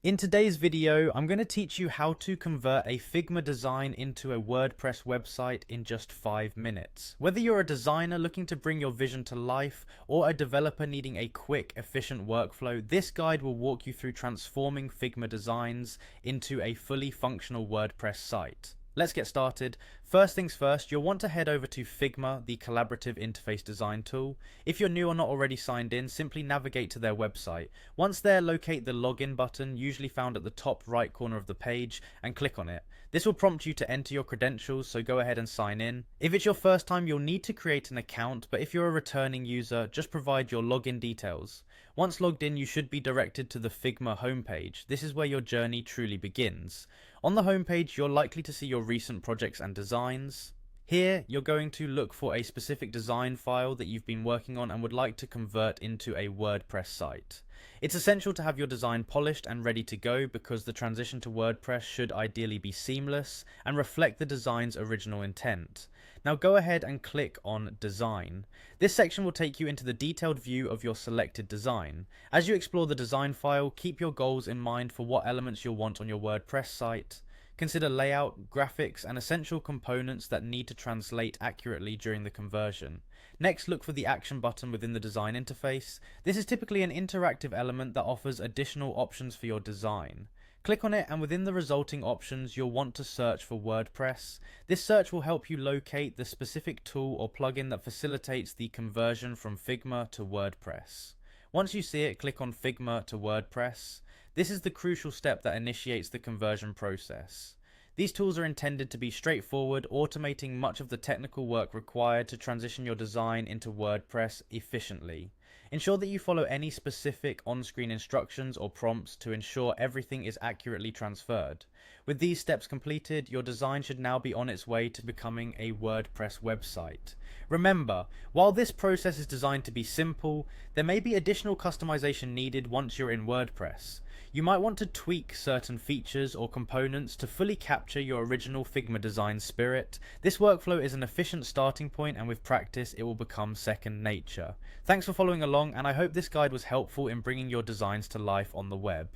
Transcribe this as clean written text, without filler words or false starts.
In today's video, I'm going to teach you how to convert a Figma design into a WordPress website in just 5 minutes. Whether you're a designer looking to bring your vision to life or a developer needing a quick, efficient workflow, this guide will walk you through transforming Figma designs into a fully functional WordPress site. Let's get started. First things first, you'll want to head over to Figma, the collaborative interface design tool. If you're new or not already signed in, simply navigate to their website. Once there, locate the login button, usually found at the top right corner of the page, and click on it. This will prompt you to enter your credentials, so go ahead and sign in. If it's your first time, you'll need to create an account, but if you're a returning user, just provide your login details. Once logged in, you should be directed to the Figma homepage. This is where your journey truly begins. On the homepage, you're likely to see your recent projects and designs. Here, you're going to look for a specific design file that you've been working on and would like to convert into a WordPress site. It's essential to have your design polished and ready to go because the transition to WordPress should ideally be seamless and reflect the design's original intent. Now go ahead and click on Design. This section will take you into the detailed view of your selected design. As you explore the design file, keep your goals in mind for what elements you'll want on your WordPress site. Consider layout, graphics, and essential components that need to translate accurately during the conversion. Next, look for the action button within the design interface. This is typically an interactive element that offers additional options for your design. Click on it, and within the resulting options, you'll want to search for WordPress. This search will help you locate the specific tool or plugin that facilitates the conversion from Figma to WordPress. Once you see it, click on Figma to WordPress. This is the crucial step that initiates the conversion process. These tools are intended to be straightforward, automating much of the technical work required to transition your design into WordPress efficiently. Ensure that you follow any specific on-screen instructions or prompts to ensure everything is accurately transferred. With these steps completed, your design should now be on its way to becoming a WordPress website. Remember, while this process is designed to be simple, there may be additional customization needed once you're in WordPress. You might want to tweak certain features or components to fully capture your original Figma design spirit. This workflow is an efficient starting point, and with practice it will become second nature. Thanks for following along, and I hope this guide was helpful in bringing your designs to life on the web.